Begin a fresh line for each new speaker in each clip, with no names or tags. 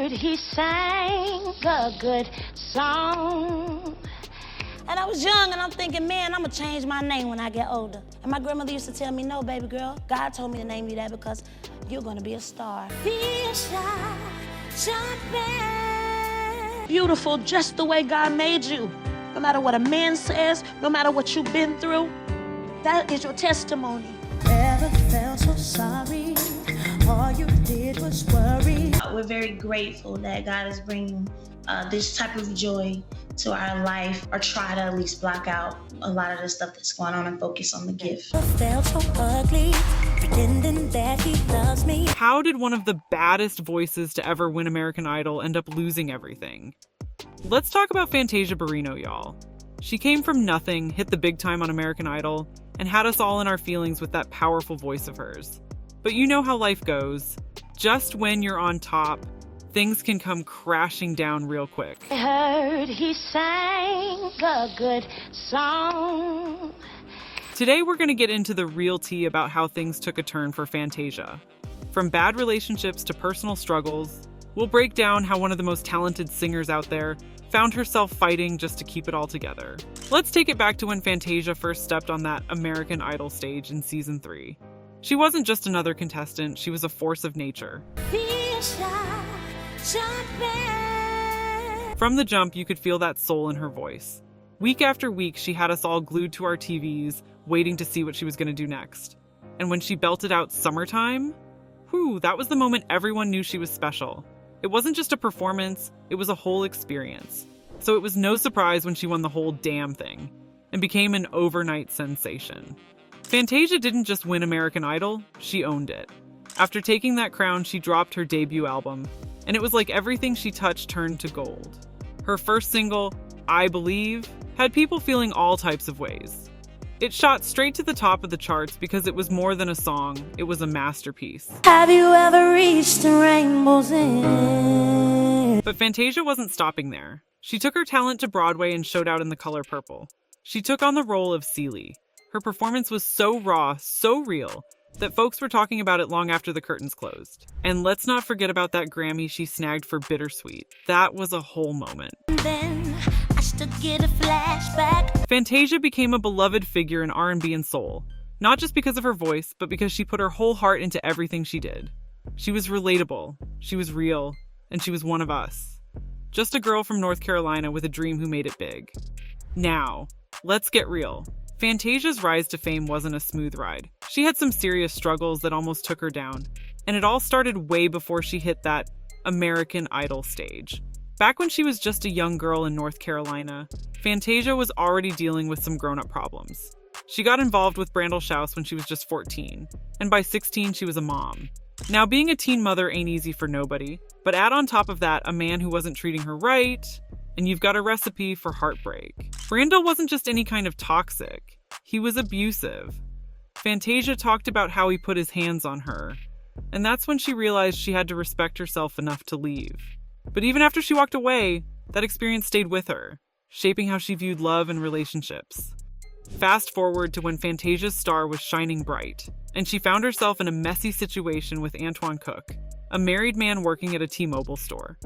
heard he sang a good song.
And I was young and I'm thinking, man, I'm gonna change my name when I get older. And my grandmother used to tell me, no, baby girl, God told me to name you that because you're gonna be a star. Be a star, jumping.
Beautiful just the way God made you. No matter what a man says, no matter what you've been through, that is your testimony.
Never felt so sorry. All you did was worry.
We're very grateful that God is bringing this type of joy to our life, or try to at least block out a lot of the stuff that's going on and focus on the gift.
Felt so ugly, pretending that he loves me.
How did one of the baddest voices to ever win American Idol end up losing everything? Let's talk about Fantasia Barrino, y'all. She came from nothing, hit the big time on American Idol, and had us all in our feelings with that powerful voice of hers. But you know how life goes. Just when you're on top, things can come crashing down real quick.
I heard he sang a good song.
Today we're going to get into the real tea about how things took a turn for Fantasia. From bad relationships to personal struggles, we'll break down how one of the most talented singers out there found herself fighting just to keep it all together. Let's take it back to when Fantasia first stepped on that American Idol stage in season 3. She wasn't just another contestant, she was a force of nature. From the jump, you could feel that soul in her voice. Week after week, she had us all glued to our TVs, waiting to see what she was going to do next. And when she belted out Summertime, that was the moment everyone knew she was special. It wasn't just a performance, it was a whole experience. So it was no surprise when she won the whole damn thing and became an overnight sensation. Fantasia didn't just win American Idol, she owned it. After taking that crown, she dropped her debut album, and it was like everything she touched turned to gold. Her first single, I Believe, had people feeling all types of ways. It shot straight to the top of the charts because it was more than a song, it was a masterpiece.
Have you ever reached a rainbow's end?
But Fantasia wasn't stopping there. She took her talent to Broadway and showed out in The Color Purple. She took on the role of Celie. Her performance was so raw, so real, that folks were talking about it long after the curtains closed. And let's not forget about that Grammy she snagged for Bittersweet. That was a whole moment.
Then I still get a flashback.
Fantasia became a beloved figure in R&B and soul, not just because of her voice, but because she put her whole heart into everything she did. She was relatable, she was real, and she was one of us. Just a girl from North Carolina with a dream who made it big. Now, let's get real. Fantasia's rise to fame wasn't a smooth ride. She had some serious struggles that almost took her down, and it all started way before she hit that American Idol stage. Back when she was just a young girl in North Carolina, Fantasia was already dealing with some grown-up problems. She got involved with Brandel Schaus when she was just 14, and by 16 she was a mom. Now, being a teen mother ain't easy for nobody, but add on top of that a man who wasn't treating her right, and you've got a recipe for heartbreak. Brandel wasn't just any kind of toxic. He was abusive. Fantasia talked about how he put his hands on her, and that's when she realized she had to respect herself enough to leave. But even after she walked away, that experience stayed with her, shaping how she viewed love and relationships. Fast forward to when Fantasia's star was shining bright, and she found herself in a messy situation with Antoine Cook, a married man working at a T-Mobile store.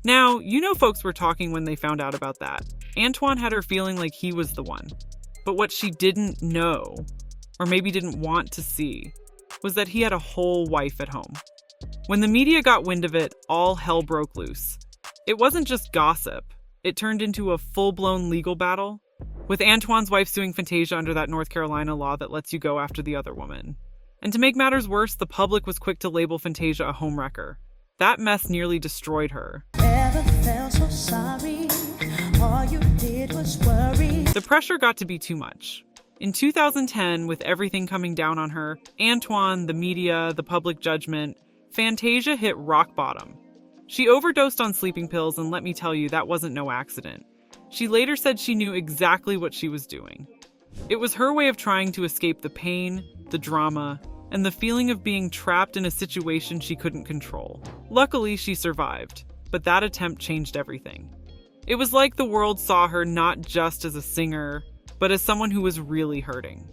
Now, you know folks were talking when they found out about that. Antoine had her feeling like he was the one. But what she didn't know, or maybe didn't want to see, was that he had a whole wife at home. When the media got wind of it, all hell broke loose. It wasn't just gossip. It turned into a full-blown legal battle, with Antoine's wife suing Fantasia under that North Carolina law that lets you go after the other woman. And to make matters worse, the public was quick to label Fantasia a homewrecker. That mess nearly destroyed her.
Never felt so sorry. All you did was worry.
The pressure got to be too much. In 2010, with everything coming down on her, Antoine, the media, the public judgment, Fantasia hit rock bottom. She overdosed on sleeping pills, and let me tell you, that wasn't no accident. She later said she knew exactly what she was doing. It was her way of trying to escape the pain, the drama, and the feeling of being trapped in a situation she couldn't control. Luckily, she survived, but that attempt changed everything. It was like the world saw her not just as a singer, but as someone who was really hurting.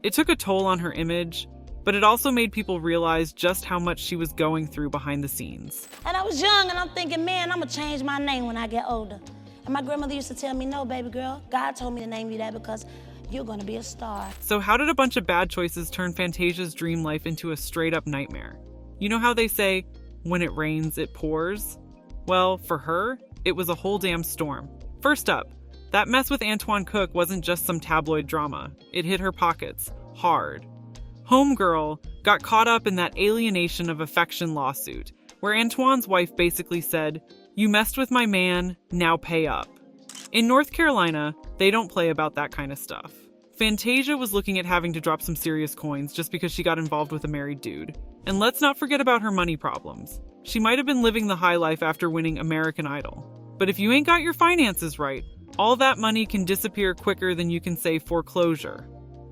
It took a toll on her image, But it also made people realize just how much she was going through behind the scenes.
And I was young and I'm thinking, man, I'm gonna change my name when I get older. And my grandmother used to tell me, no, baby girl, God told me to name you that because you're gonna be a star.
So how did a bunch of bad choices turn Fantasia's dream life into a straight-up nightmare? You know how they say, when it rains, it pours? Well, for her, it was a whole damn storm. First up, that mess with Antoine Cook wasn't just some tabloid drama. It hit her pockets, hard. Homegirl got caught up in that alienation of affection lawsuit, where Antoine's wife basically said, "You messed with my man, now pay up." In North Carolina, they don't play about that kind of stuff. Fantasia was looking at having to drop some serious coins just because she got involved with a married dude. And let's not forget about her money problems. She might have been living the high life after winning American Idol. But if you ain't got your finances right, all that money can disappear quicker than you can say foreclosure.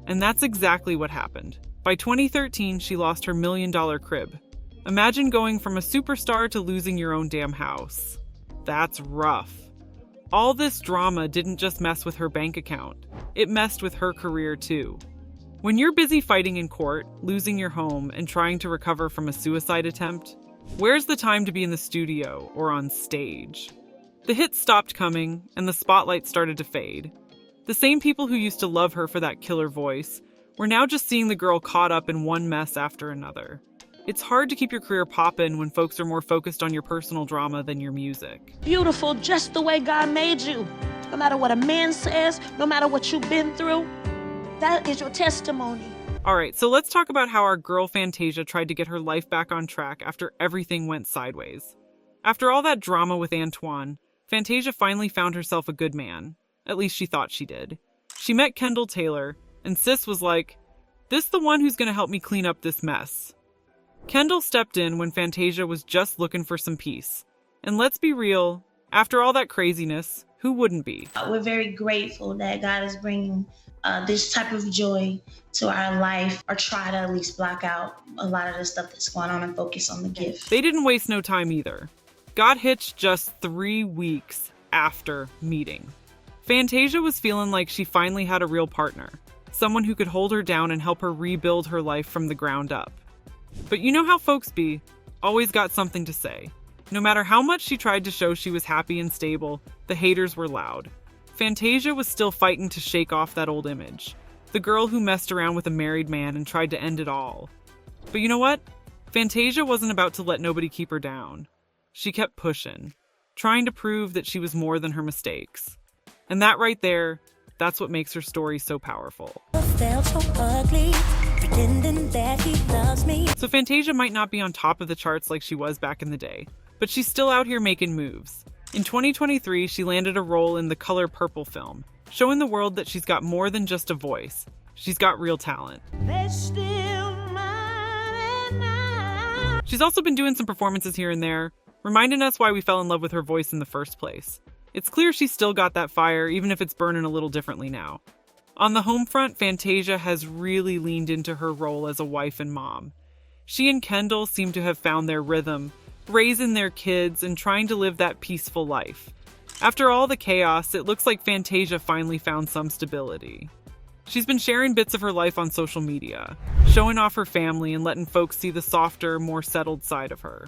And that's exactly what happened. By 2013, she lost her $1 million crib. Imagine going from a superstar to losing your own damn house. That's rough. All this drama didn't just mess with her bank account. It messed with her career too. When you're busy fighting in court, losing your home, and trying to recover from a suicide attempt, where's the time to be in the studio or on stage? The hits stopped coming, and the spotlight started to fade. The same people who used to love her for that killer voice were now just seeing the girl caught up in one mess after another. It's hard to keep your career poppin' when folks are more focused on your personal drama than your music.
Beautiful just the way God made you. No matter what a man says, no matter what you've been through, that is your testimony.
Alright, so let's talk about how our girl Fantasia tried to get her life back on track after everything went sideways. After all that drama with Antoine, Fantasia finally found herself a good man. At least she thought she did. She met Kendall Taylor, and Sis was like, "This the one who's gonna help me clean up this mess." Kendall stepped in when Fantasia was just looking for some peace. And let's be real, after all that craziness, who wouldn't be?
We're very grateful that God is bringing this type of joy to our life, or try to at least block out a lot of the stuff that's going on and focus on the gift.
They didn't waste no time either. Got hitched just 3 weeks after meeting. Fantasia was feeling like she finally had a real partner, someone who could hold her down and help her rebuild her life from the ground up. But you know how folks be, always got something to say. No matter how much she tried to show she was happy and stable, the haters were loud. Fantasia was still fighting to shake off that old image. The girl who messed around with a married man and tried to end it all. But you know what? Fantasia wasn't about to let nobody keep her down. She kept pushing, trying to prove that she was more than her mistakes. And that right there, that's what makes her story so powerful. So Fantasia might not be on top of the charts like she was back in the day, but she's still out here making moves. In 2023, she landed a role in the Color Purple film, showing the world that she's got more than just a voice. She's got real talent. She's also been doing some performances here and there, reminding us why we fell in love with her voice in the first place. It's clear she's still got that fire, even if it's burning a little differently now. On the home front, Fantasia has really leaned into her role as a wife and mom. She and Kendall seem to have found their rhythm, raising their kids and trying to live that peaceful life. After all the chaos, it looks like Fantasia finally found some stability. She's been sharing bits of her life on social media, showing off her family and letting folks see the softer, more settled side of her.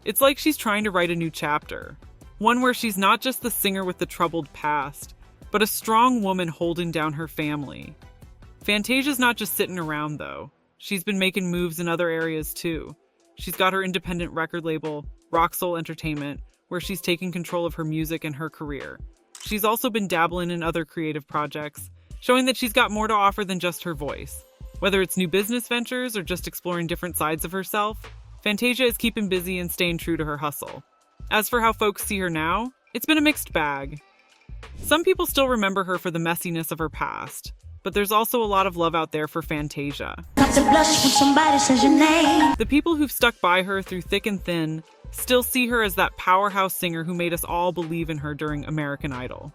It's like she's trying to write a new chapter, one where she's not just the singer with the troubled past, but a strong woman holding down her family. Fantasia's not just sitting around, though. She's been making moves in other areas, too. She's got her independent record label, Rock Soul Entertainment, where she's taking control of her music and her career. She's also been dabbling in other creative projects, showing that she's got more to offer than just her voice. Whether it's new business ventures or just exploring different sides of herself, Fantasia is keeping busy and staying true to her hustle. As for how folks see her now, it's been a mixed bag. Some people still remember her for the messiness of her past, but there's also a lot of love out there for Fantasia.
Got to blush when somebody says your name.
The people who've stuck by her through thick and thin still see her as that powerhouse singer who made us all believe in her during American Idol.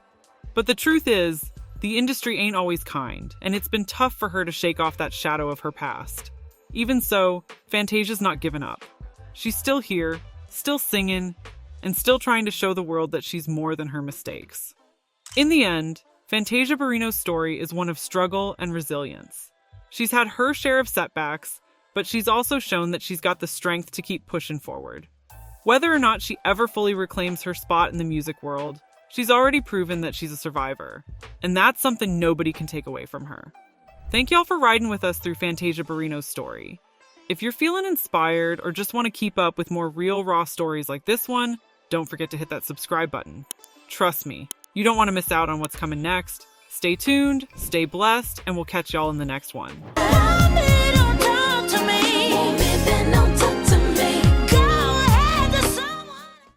But the truth is, the industry ain't always kind, and it's been tough for her to shake off that shadow of her past. Even so, Fantasia's not given up. She's still here, still singing, and still trying to show the world that she's more than her mistakes. In the end, Fantasia Barrino's story is one of struggle and resilience. She's had her share of setbacks, but she's also shown that she's got the strength to keep pushing forward. Whether or not she ever fully reclaims her spot in the music world, she's already proven that she's a survivor, and that's something nobody can take away from her. Thank y'all for riding with us through Fantasia Barrino's story. If you're feeling inspired or just want to keep up with more real, raw stories like this one, don't forget to hit that subscribe button. Trust me, you don't want to miss out on what's coming next. Stay tuned, stay blessed, and we'll catch y'all in the next one.